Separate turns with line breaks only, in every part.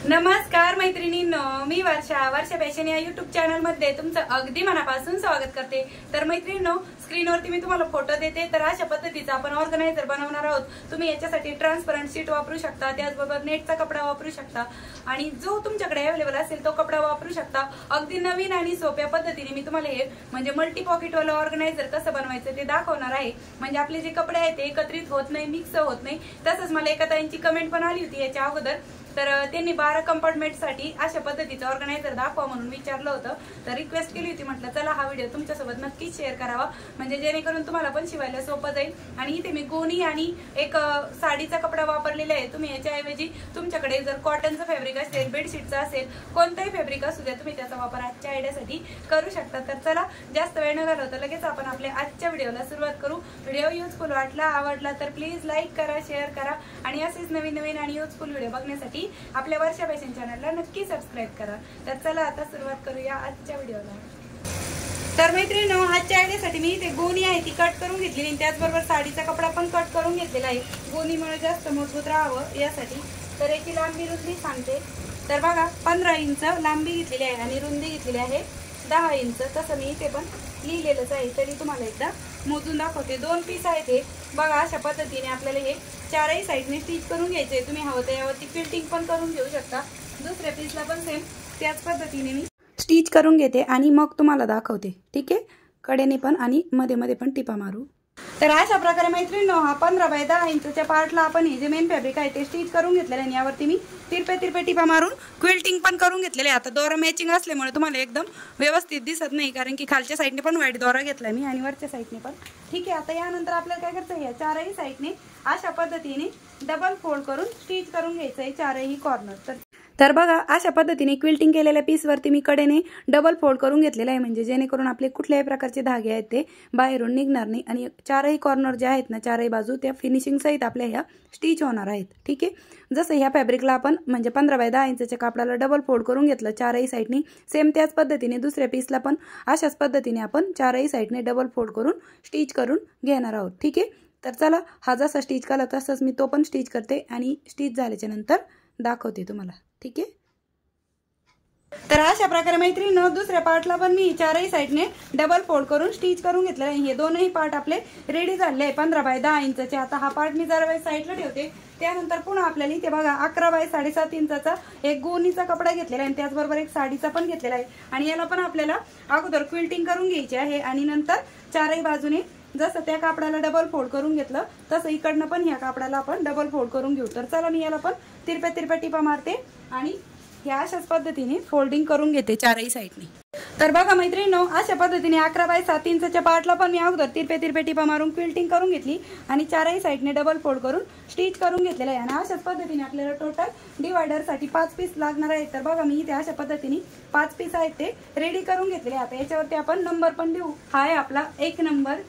नमस्कार मैत्रिणींनो, मी वर्षा फॅशन या युट्यूब चॅनल मध्ये तुमचं अगदी मनापासून स्वागत करते। तर मैत्रिणींनो, स्क्रीनवरती मी तुम्हाला फोटो देते। तर अशा पद्धतीचा आपण ऑर्गनायझर बनवणार आहोत। तुम्ही याच्यासाठी ट्रान्सपरंट शीट वापरू शकता, त्याचबरोबर नेटचा कपडा वापरू शकता आणि जो तुमच्याकडे अवेलेबल असेल तो कपडा वापरू शकता। अगदी नवीन आणि सोप्या पद्धतीने मी तुम्हाला हे म्हणजे मल्टी पॉकेट वाला ऑर्गनायझर कसं बनवायचं ते दाखवणार आहे। म्हणजे आपले जे कपडे आहेत ते एकत्रित होत नाही, मिक्स होत नाही। तसंच मला एका ताईंची कमेंट पण आली होती याच्या अगोदर, तर त्यांनी 12 कंपार्टमेंट साठी अशा पद्धतीचं ऑर्गनायझर दाखवा म्हणून विचारलं होतं। तर रिक्वेस्ट केली होती, म्हटलं चला हा व्हिडिओ तुमच्यासोबत नक्की शेअर करावा, म्हणजे जेणेकरून तुम्हाला पण शिवायला सोपं जाईल। आणि इथे मी गोणी आणि एक साडीचा कपडा वापरलेला आहे। तुम्ही याच्याऐवजी तुमच्याकडे जर कॉटनचं फॅब्रिक असेल, बेडशीटचं असेल, कोणताही फॅब्रिक असू द्या, तुम्ही त्याचा वापर आजच्या आयडियासाठी करू शकता। तर चला जास्त वेळ न घालवता लगेच आपण आपल्या आजच्या व्हिडिओला सुरुवात करू। व्हिडिओ युजफुल वाटला, आवडला तर प्लीज लाईक करा, शेअर करा आणि असेच नवीन नवीन आणि युजफुल व्हिडिओ बघण्यासाठी आपल्या वर्षा फॅशन चॅनलला नक्की सबस्क्राइब करा। तर चला आता सुरुवात करूया आजच्या व्हिडिओला। तर मैत्रिणींनो, आजच्या आयडियासाठी मी इथे गोणी आहे ती कट करून घेतलेली आणि त्याचबरोबर साडीचा कपडा पण कट करून घेतलेला आहे, गोणीमुळे जास्त मजबूत राहावं यासाठी। तर याची लांबी रुंदी सांगते। तर बघा 15 इंच लांबी घेतलेली आहे आणि रुंदी घेतलेली आहे 10 इंच। तसं मी इथे पण लिहिलेलंच आहे, तरी तुम्हाला एकदा मोजून दाखवते। 2 पीस आहेत हे बघा। अशा पद्धतीने आपल्याला हे चारही साईडने स्टिच करून घ्यायचे। तुम्ही हवं तर यावरती फिल्टिंग पण करून घेऊ शकता। दुसऱ्या पीसला पण सेम त्याच पद्धतीने मी स्टिच करून घेते आणि मग तुम्हाला दाखवते, ठीक आहे। कडेने पण आणि मध्ये मध्ये पण टिपा मारू। तर अशा प्रकारे मैत्रिणींनो, हा 15 बाय 10 इंचच्या पार्टला आपण हे जे मेन फॅब्रिक आहे ते स्टिच करून घेतलेलं आहे। यावरती मी तिरपे टिपा मारून क्विल्टिंग पण करून घेतलेले आहे। आता दोरा मॅचिंग असल्यामुळे तुम्हाला एकदम व्यवस्थित दिसत नाही, कारण की खालच्या साईडने पण व्हाईट दोरा घेतला मी आणि वरच्या साईडने पण, ठीक आहे। आता यानंतर आपल्याला काय करायचं आहे, या चारही साईडने अशा पद्धतीने डबल फोल्ड करून स्टिच करून घ्यायचं आहे चारही कॉर्नर। तर बघा अशा पद्धतीने क्विल्टिंग केलेल्या पीसवरती मी कडेने डबल फोल्ड करून घेतलेला आहे, म्हणजे जेणेकरून आपले कुठल्याही प्रकारचे धागे आहेत ते बाहेरून निघणार नाही आणि चारही कॉर्नर जे आहेत ना, चारही बाजू त्या फिनिशिंग सहित आपल्या ह्या स्टिच होणार आहेत, ठीक आहे। जसं ह्या फॅब्रिकला आपण म्हणजे 15 बाय 10 इंचच्या कापडाला डबल फोल्ड करून घेतलं चारही साईडनी, सेम त्याच पद्धतीने दुसऱ्या पीसला पण अशाच पद्धतीने आपण चारही साईडने डबल फोल्ड करून स्टिच करून घेणार आहोत, ठीक आहे। तर चला, हा जसा स्टिच केला तसंच मी तो पण स्टिच करते आणि स्टिच झाल्याच्या नंतर दाखवते तुम्हाला, ठीक आहे। तर अशा प्रकारे मैत्रिणींनो, दुसऱ्या पार्टला पण मी चारही साईडने डबल फोल्ड करून स्टिच करून घेतले आहे। हे दोनही पार्ट आपले रेडी झाले आहे 15 बाय 10 इंचचे। आता हा पार्ट मी जरा वेळ साईडला ठेवते। त्यानंतर पुन्हा आपल्याला इथे बघा 11 बाय 7.5 इंचाचा एक गोणीचा कपडा घेतलेला आहे, त्याचबरोबर एक साडीचा पण घेतलेला आहे आणि याला पण आपल्याला अगोदर क्विल्टिंग करून घ्यायची आहे आणि नंतर चारही बाजूने जसं त्या कापडाला डबल फोल्ड करून घेतलं तसं इकडनं पण ह्या कापडाला आपण डबल फोल्ड करून घेऊ। तर चला, मी याला पण तिरप्या टिपा मारते आणि ह्या अशाच पद्धतीने फोल्डिंग करून घेते चारही साईडने। तर बघा मैत्रिणींनो, अशा पद्धतीने 11 बाय 7 इंचच्या पार्टला पण मी अगोदर तिरप्या टिपा मारून क्विल्टिंग करून घेतली आणि चारही साईडने डबल फोल्ड करून स्टिच करून घेतलेलं आहे। आणि अशाच पद्धतीने आपल्याला टोटल डिवायडरसाठी 5 पीस लागणार आहेत। तर बघा, मी इथे अशा पद्धतीने 5 पीस आहेत ते रेडी करून घेतलेले। आता याच्यावरती आपण नंबर पण लिहू। हा आहे आपला 1 नंबर,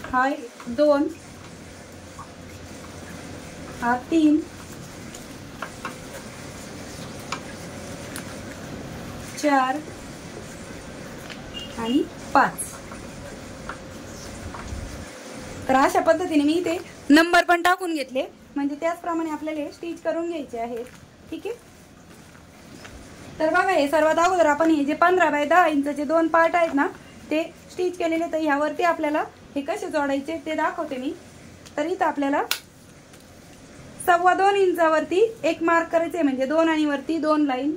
हा 2, हा 3, 4 आणि 5। तर अशा पद्धतीने मी इथे नंबर पण टाकून घेतले, म्हणजे त्याचप्रमाणे आपल्याला स्टिच करून घ्यायचे आहेत, ठीक आहे। तर बघा, हे सर्वात अगोदर आपण हे जे 15 बाय 10 इंचचे 2 पार्ट आहेत ना ते स्टिच केलेले। तर ह्यावरती आपल्याला हे कसे जोडायचे ते दाखवते मी। तर इथं आपल्याला 2.25 इंचावरती एक मार्क करायचे, म्हणजे 2 आणि वरती 2 लाईन।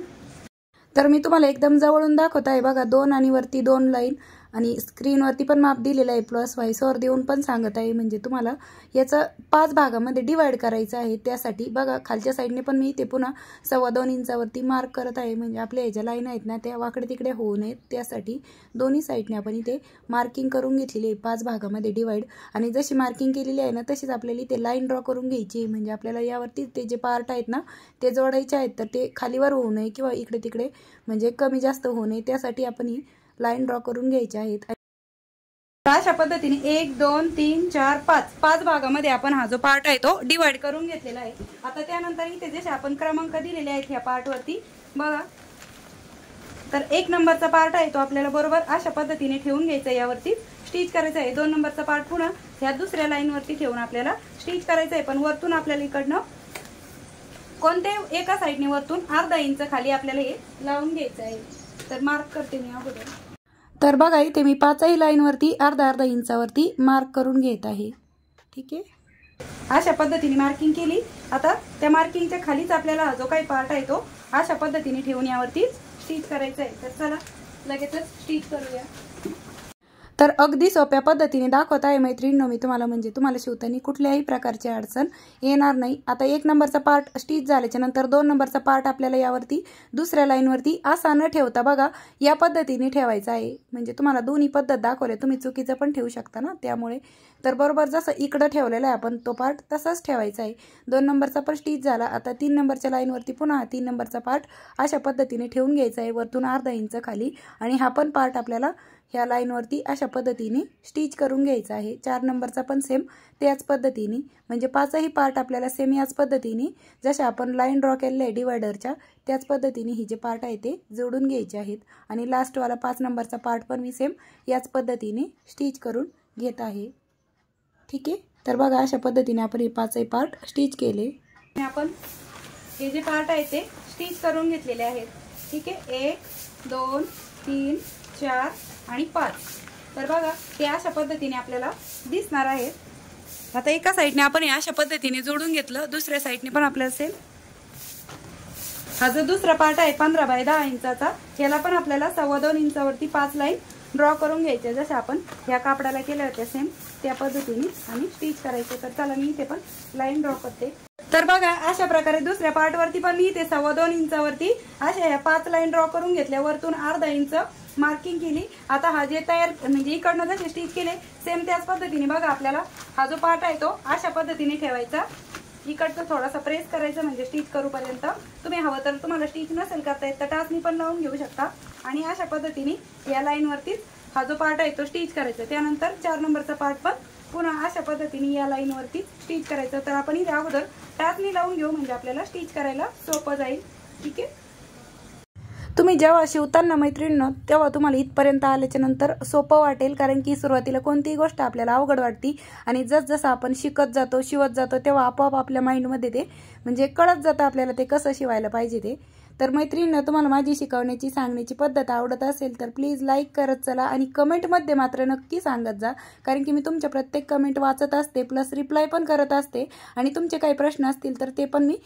तर मी तुम्हाला एकदम जवळून दाखवत आहे बघा, 2 आणि वरती 2 लाईन आणि स्क्रीनवरती पण माप दिलेलं आहे, प्लस व्हाईसवर देऊन पण सांगत आहे, म्हणजे तुम्हाला याचं 5 भागामध्ये डिवाइड करायचं आहे। त्यासाठी बघा खालच्या साईडने पण मी इथे पुन्हा 2.25 इंचावरती मार्क करत आहे, म्हणजे आपल्या ह्याच्या लाईन आहेत ना त्या वाकडे तिकडे होऊ नयेत त्यासाठी दोन्ही साईडने आपण इथे मार्किंग करून घेतलेली आहे 5 भागामध्ये डिवाइड। आणि जशी मार्किंग केलेली आहे ना तशीच आपल्याला इथे लाईन ड्रॉ करून घ्यायची, म्हणजे आपल्याला यावरती ते जे पार्ट आहेत ना ते जोडायचे आहेत, तर ते खालीवर होऊ नये किंवा इकडे तिकडे म्हणजे कमी जास्त होऊ नये, त्यासाठी आपण ही लाईन ड्रॉ करून घ्यायची आहेत। अशा पद्धतीने 1 2 3 4 5 भागामध्ये आपण हा जो पार्ट आहे तो डिवाइड करून घेतलेला आहे। आता त्यानंतर इथे जसे आपण क्रमांक दिलेले आहेत ह्या पार्ट वरती बघा, तर 1 नंबरचा पार्ट आहे तो आपल्याला बरोबर अशा पद्धतीने ठेवून घ्यायचा, यावरती स्टिच करायचा आहे। 2 नंबरचा पार्ट पुन्हा ह्या दुसऱ्या लाईन वरती ठेवून आपल्याला स्टिच करायचा आहे, पण वरतून आपल्याला इकडनं कोणत्या एका साईडने वरतून अर्धा इंच खाली आपल्याला हे लावून घ्यायचं आहे। तर मार्क करते मी अगोदर। तर बघा इथे मी 5ही लाईनवरती अर्धा इंचावरती मार्क करून घेत आहे। ठीक आहे, अशा पद्धतीने मार्किंग केली। आता त्या मार्किंगच्या खालीच आपल्याला जो काही पार्ट आहे तो अशा पद्धतीने ठेवून यावरती स्टिच करायचं आहे। तर चला लगेचच स्टिच करूया। तर अगदी सोप्या पद्धतीने दाखवत आहे मैत्रिणींनो मी तुम्हाला, म्हणजे तुम्हाला शिवताना कुठल्याही प्रकारची अडचण येणार नाही। आता 1 नंबरचा पार्ट स्टिच झाल्याच्या नंतर 2 नंबरचा पार्ट आपल्याला यावरती दुसऱ्या लाईनवरती असा न ठेवता बघा या पद्धतीने ठेवायचा आहे। म्हणजे तुम्हाला दोन्ही पद्धत दाखवले, तुम्ही चुकीचं पण ठेवू शकता ना, त्यामुळे तर बरोबर जसं इकडं ठेवलेलं आहे आपण तो पार्ट तसाच ठेवायचा आहे। 2 नंबरचा पण स्टिच झाला। आता 3 नंबरच्या लाईनवरती पुन्हा 3 नंबरचा पार्ट अशा पद्धतीने ठेवून घ्यायचा आहे वरतून अर्धा इंच खाली, आणि हा पण पार्ट आपल्याला ह्या लाईनवरती अशा पद्धतीने स्टिच करून घ्यायचा आहे। 4 नंबरचा पण सेम त्याच पद्धतीने, म्हणजे 5ही पार्ट आपल्याला सेम याच पद्धतीने जशा आपण लाईन ड्रॉ केलेले आहे डिवायडरच्या त्याच पद्धतीने ही जे पार्ट आहे ते जोडून घ्यायचे आहेत। आणि लास्टवाला 5 नंबरचा पार्ट पण मी सेम याच पद्धतीने स्टिच करून घेत आहे। ठीक आहे, तर बघा अशा पद्धतीने आपण हे 5ही पार्ट स्टिच केले। आपण हे जे पार्ट आहे ते स्टिच करून घेतलेले आहेत। ठीक आहे, 1 2 3 4 आणि 5। तर बघा हे अशा पद्धतीने आपल्याला दिसणार आहे। आता एका साईडने आपण हे अशा पद्धतीने जोडून घेतलं, दुसऱ्या साईडने पण आपल्याला सेम हा जो दुसरा पार्ट आहे 15 बाय 10 इंचाचा, ह्याला पण आपल्याला 2.25 इंचावरती 5 लाईन ड्रॉ करून घ्यायचे जसं आपण ह्या कापडाला केलं होतं सेम त्या पद्धतीने आणि स्टिच करायचं। तर चला मी इथे पण लाईन ड्रॉ करते। तर बघा अशा प्रकारे दुसऱ्या पार्ट वरती पण मी इथे 2.25 इंचावरती अशा ह्या 5 लाईन ड्रॉ करून घेतल्या, वरतून अर्धा इंच मार्किंग केली। आता हा जे तयार म्हणजे इकडनं जसे स्टिच केले सेम त्याच पद्धतीने बघा आपल्याला हा जो पार्ट आहे तो अशा पद्धतीने ठेवायचा। इकडचं थोडासा प्रेस करायचं म्हणजे स्टिच करूपर्यंत। तुम्ही हवं तर तुम्हाला स्टिच नसेल करता येत तर टाचणी पण लावून घेऊ शकता। आणि अशा पद्धतीने या लाईनवरतीच हा जो पार्ट आहे तो स्टिच करायचा। त्यानंतर 4 नंबरचा पार्ट पण पुन्हा अशा पद्धतीने या लाईनवरती स्टिच करायचं। तर आपण इथे अगोदर टाचणी लावून घेऊ म्हणजे आपल्याला स्टिच करायला सोपं जाईल। ठीक आहे, तुम्ही जेव्हा शिवताना मैत्रिणींनो तेव्हा तुम्हाला इथपर्यंत आल्याच्या नंतर सोपं वाटेल, कारण की सुरुवातीला कोणतीही गोष्ट आपल्याला अवघड वाटते आणि जसजसं आपण शिकत जातो शिवत जातो तेव्हा आपोआप आपल्या माइंडमध्ये ते म्हणजे कळत जातं आपल्याला ते कसं शिवायला पाहिजे ते। तर मैत्रिणींनो तुम्हाला माझी शिकवण्याची सांगण्याची पद्धत आवडत असेल तर प्लीज लाईक करत चला आणि कमेंटमध्ये मात्र नक्की सांगत जा, कारण की मी तुमच्या प्रत्येक कमेंट वाचत असते प्लस रिप्लाय पण करत असते। आणि तुमचे काही प्रश्न असतील तर ते पण मी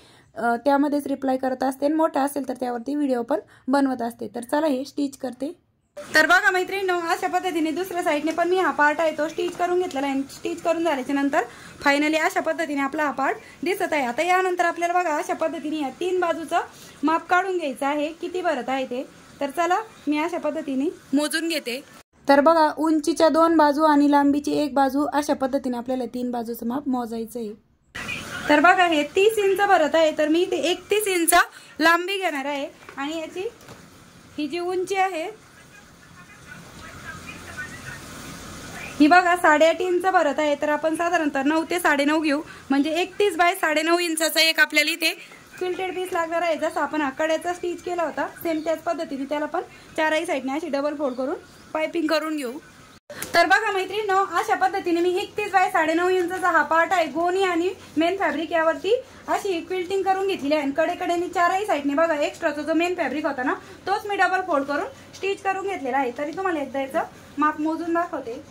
त्यामध्येच रिप्लाय करत असते, आणि मोठा असेल तर त्यावरती व्हिडिओ पण बनवत असते। तर चला हे स्टिच करते। तर बघा मैत्रिणींनो अशा पद्धतीने दुसऱ्या साईडने पण मी हा पार्ट आहे तो स्टिच करून घेतलेला आहे। स्टिच करून झाल्याच्या नंतर फायनली अशा पद्धतीने आपला हा पार्ट दिसत आहे। आता यानंतर आपल्याला बघा अशा पद्धतीने या 3 बाजूचं माप काढून घ्यायचं आहे, किती भरत आहे ते। तर चला मी अशा पद्धतीने मोजून घेते। तर बघा उंचीच्या 2 बाजू आणि लांबीची 1 बाजू अशा पद्धतीने आपल्याला 3 बाजूचं माप मोजायचं आहे। तर बघा हे 30 इंच भरत आहे, तर मी इथे 31 इंच लांबी घेणार आहे आणि याची ही जी उंची आहे ही बघा 8.5 इंच भरत आहे। तर आपण साधारणतः 9 ते 9.5 घेऊ, म्हणजे 31 बाय 9.5 इंचाचा एक आपल्याला इथे क्विल्टेड पीस लागणार आहे। जसं आपण आकड्याचा स्टिच केला होता सेम त्याच पद्धतीने त्याला पण 4ही साईडने अशी डबल फोल्ड करून पाइपिंग करून घेऊ। तर बघा मैत्रिणींनो अशा पद्धतीने मी 31 बाय 9.5 इंचाचा हा पार्ट आहे गोणी आणि मेन फॅब्रिक यावरती अशी क्विल्टिंग करून घेतली आहे। आणि कडेकडेने 4ही साईडने बघा एक्स्ट्राचा जो मेन फॅब्रिक होता ना तोच मी डबल फोल्ड करून स्टिच करून घेतलेला आहे। तरी तुम्हाला एकदा याचं माप मोजून दाखवते।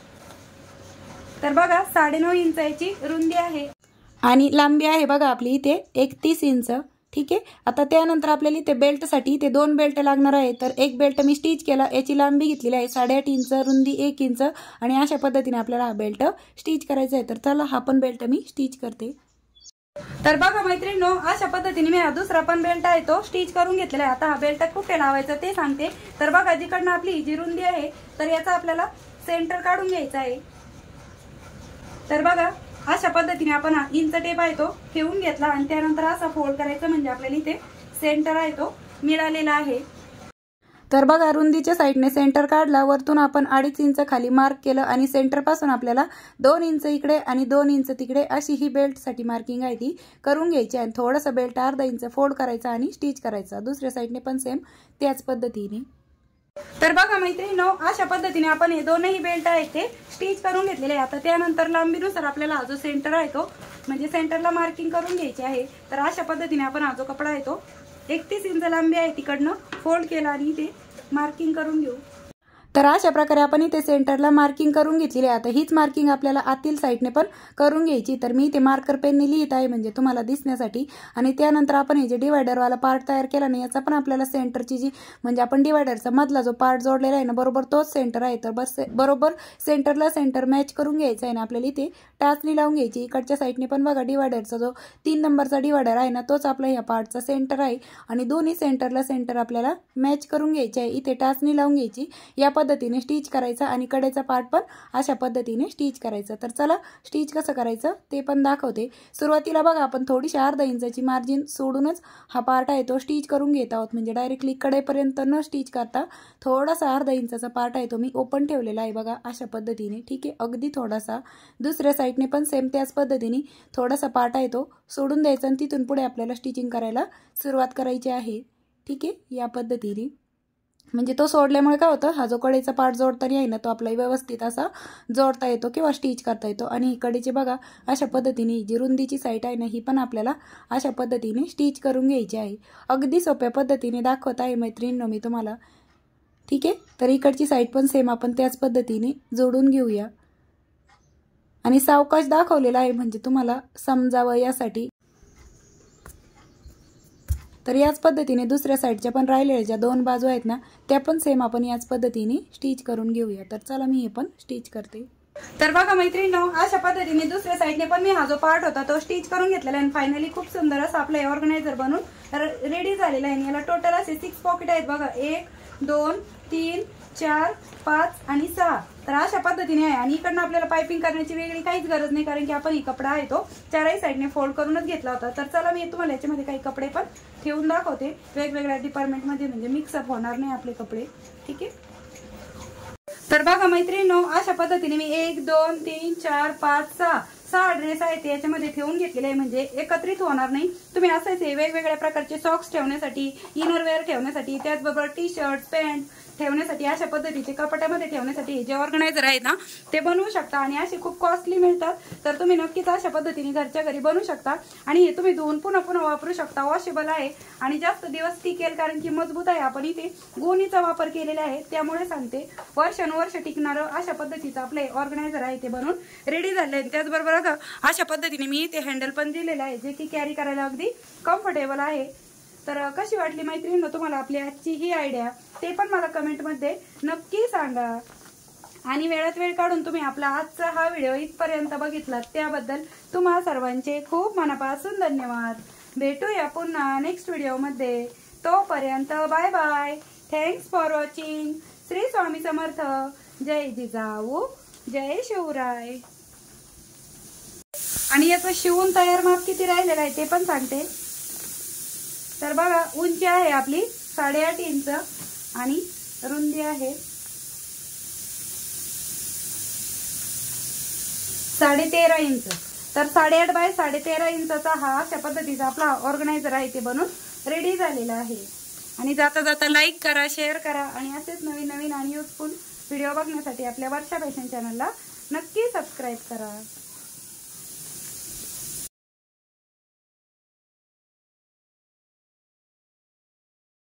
तर बघा 9.5 इंच याची रुंदी आहे आणि लांबी आहे बघा आपली इथे 31 इंच। ठीक आहे, आता त्यानंतर आपल्याला इथे बेल्टसाठी इथे 2 बेल्ट लागणार आहे। तर एक बेल्ट मी स्टिच केला, याची लांबी घेतलेली आहे 8.5 इंच, रुंदी 1 इंच आणि अशा पद्धतीने आपल्याला हा बेल्ट स्टिच करायचा आहे। तर चला हा पण बेल्ट मी स्टिच करते। तर बघा मैत्रिणींनो अशा पद्धतीने मी हा दुसरा पण बेल्ट आहे तो स्टिच करून घेतलेला आहे। आता हा बेल्ट कुठे लावायचा ते सांगते। तर बघा जिकडनं आपली जी रुंदी आहे तर याचा आपल्याला सेंटर काढून घ्यायचा आहे। तर बघा अशा पद्धतीने आपण हा इंच टेप आहे तो ठेवून घेतला आणि त्यानंतर असा फोल्ड करायचा म्हणजे आपल्याला इथे सेंटर आहे तो मिळालेला आहे। तर बघा रुंदीच्या साईडने सेंटर काढला, वरतून आपण 2.5 इंच खाली मार्क केलं आणि सेंटर पासून आपल्याला 2 इंच इकडे आणि 2 इंच तिकडे अशी ही बेल्ट साठी मार्किंग आहे ती करून घ्यायची आणि थोडंसं बेल्ट अर्धा इंच फोल्ड करायचा आणि स्टिच करायचा। दुसऱ्या साईडने पण सेम त्याच पद्धतीने। तर बघा मैत्रिणींनो, अशा पद्धतीने आपण हे दोनही बेल्ट आहेत ते स्टिच करून घेतलेले आहे। आता त्यानंतर लांबीनुसार आपल्याला हा जो सेंटर आहे तो म्हणजे सेंटरला मार्किंग करून घ्यायची आहे। तर अशा पद्धतीने आपण हा जो कपडा आहे तो 31 इंच लांबी आहे तिकडनं फोल्ड केला आणि ते मार्किंग करून घेऊ। तर अशा प्रकारे आपण इथे सेंटरला मार्किंग करून घेतलेली आहे। आता हीच मार्किंग आपल्याला आतील साईडने पण करून घ्यायची। तर मी इथे मार्कर पेनने लिहित आहे म्हणजे तुम्हाला दिसण्यासाठी। आणि त्यानंतर आपण हे जे डिवायडरवाला पार्ट तयार केला नाही याचा पण आपल्याला सेंटरची जी म्हणजे आपण डिवायडरचा मधला जो पार्ट जोडलेला आहे ना बरोबर तोच सेंटर आहे। तर बस बरोबर सेंटरला सेंटर मॅच करून घ्यायचा आहे ना आपल्याला इथे टाचणी लावून घ्यायची। इकडच्या साईडने पण बघा डिवायडरचा जो 3 नंबरचा डिवायडर आहे ना तोच आपला ह्या पार्टचा सेंटर आहे आणि दोन्ही सेंटरला सेंटर आपल्याला मॅच करून घ्यायचे आहे। इथे टाचणी लावून घ्यायची, या पद्धतीने स्टिच करायचा आणि कडेचा पार्ट पण अशा पद्धतीने स्टिच करायचा। तर चला स्टिच कसं करायचं ते पण दाखवते। सुरुवातीला बघा आपण थोडीशी अर्धा इंचाची मार्जिन सोडूनच हा पार्ट आहे तो स्टिच करून घेत आहोत, म्हणजे डायरेक्टली कडेपर्यंत न स्टिच करता थोडासा अर्धा इंचाचा पार्ट आहे तो मी ओपन ठेवलेला आहे बघा अशा पद्धतीने। ठीक आहे, अगदी थोडासा। दुसऱ्या साईडने पण सेम त्याच पद्धतीने थोडासा पार्ट आहे तो सोडून द्यायचा आणि तिथून पुढे आपल्याला स्टिचिंग करायला सुरुवात करायची आहे। ठीक आहे, या पद्धतीने म्हणजे तो सोडल्यामुळे काय होतं हा जो कडेचा पार्ट जोडताना आहे ना तो आपला व्यवस्थित असा जोडता येतो किंवा स्टिच करता येतो। आणि कडेचे बघा अशा पद्धतीने जी रुंदीची साईड आहे ना ही पण आपल्याला अशा पद्धतीने स्टिच करून घ्यायची आहे। अगदी सोप्या पद्धतीने दाखवत आहे मैत्रिणींनो मी तुम्हाला। ठीक आहे, तर इकडची साईड पण सेम आपण त्याच पद्धतीने जोडून घेऊया आणि सावकाश दाखवलेला आहे म्हणजे तुम्हाला समजावं यासाठी। तर याच पद्धतीने दुसऱ्या साईडच्या पण राहिलेल्या ज्या 2 बाजू आहेत ना त्या पण सेम आपण याच पद्धतीने स्टिच करून घेऊया। तर चला मी हे पण स्टिच करते। तर बघा मैत्रिणींनो, अशा पद्धतीने दुसऱ्या साईडने पण मी हा जो पार्ट होता तो स्टिच करून घेतलेला आहे आणि फायनली खूप सुंदर असं आपलं ऑर्गनायझर बनून रेडी झालेला आहे। याला टोटल असे 6 पॉकेट आहेत बघा, 1 2 3 4 5 आणि 6। तर अशा पद्धतीने आहे आणि इकडनं आपल्याला पाइपिंग करण्याची वेगळी काहीच गरज नाही कारण की आपण ही कपडा आहे तो चारही साईडने फोल्ड करूनच घेतला होता। तर चला मी तुम्हाला याच्यामध्ये काही कपडे पण ठेवून दाखवते वेगवेगळ्या डिपार्टमेंटमध्ये, म्हणजे मिक्सअप होणार नाही आपले कपडे। ठीक आहे, तर बघा मैत्रिणींनो अशा पद्धतीने मी 1 2 3 4 5 6 ड्रेस आहेत याच्यामध्ये ठेवून घेतलेले आहे म्हणजे एकत्रित होणार नाही। तुम्ही असेच वेगवेगळ्या प्रकारचे सॉक्स ठेवण्यासाठी, इनरवेअर ठेवण्यासाठी, त्याचबरोबर टी शर्ट पॅन्ट ठेवण्यासाठी, अशा पद्धतीचे कपाटामध्ये ठेवण्यासाठी जे ऑर्गनायझर आहेत ना ते बनवू शकता आणि असे खूप कॉस्टली मिळतात। तर तुम्ही नक्कीच अशा पद्धतीने घरच्या घरी बनवू शकता आणि हे तुम्ही धुवून पुन्हा पुन्हा वापरू शकता। वॉशेबल आहे आणि जास्त दिवस टिकेल कारण की मजबूत आहे। आपण इथे गोणीचा वापर केलेला आहे त्यामुळे सांगते वर्षानुवर्ष टिकणारं अशा पद्धतीचं आपले ऑर्गनायझर आहे ते बनवून रेडी झाले आहे। त्याचबरोबर अशा पद्धतीने मी इथे हँडल पण दिलेलं आहे जे की कॅरी करायला अगदी कम्फर्टेबल आहे। तर कशी वाटली मैत्रिणींनो तुम्हाला आपली आजची ही आयडिया ते पण मला कमेंटमध्ये नक्की सांगा। आणि वेळात वेळ काढून तुम्ही आपला आजचा हा व्हिडिओ इथपर्यंत बघितलात त्याबद्दल तुम्हा सर्वांचे खूप मनापासून धन्यवाद। भेटूया पुन्हा नेक्स्ट व्हिडिओमध्ये, तोपर्यंत bye bye. Thanks for watching. Shri Swami Samarth. जय जिजाऊ, जय शिवराय। आणि याचं शिवून तयार माप किती राहिलेलं आहे ते पण सांगते। तर बघा उंची आहे आपली 8.5 इंच आणि रुंदी आहे 13.5 इंच। तर 8.5 बाय 13.5 इंचाचा हा अशा पद्धतीचा आपला ऑर्गनायझर आहे ते बनून रेडी झालेला आहे। आणि जाता जाता लाईक करा, शेअर करा आणि असेच नवीन नवीन आणि युजफुल व्हिडिओ बघण्यासाठी आपल्या वर्षा फॅशन चॅनलला नक्की सबस्क्राईब करा।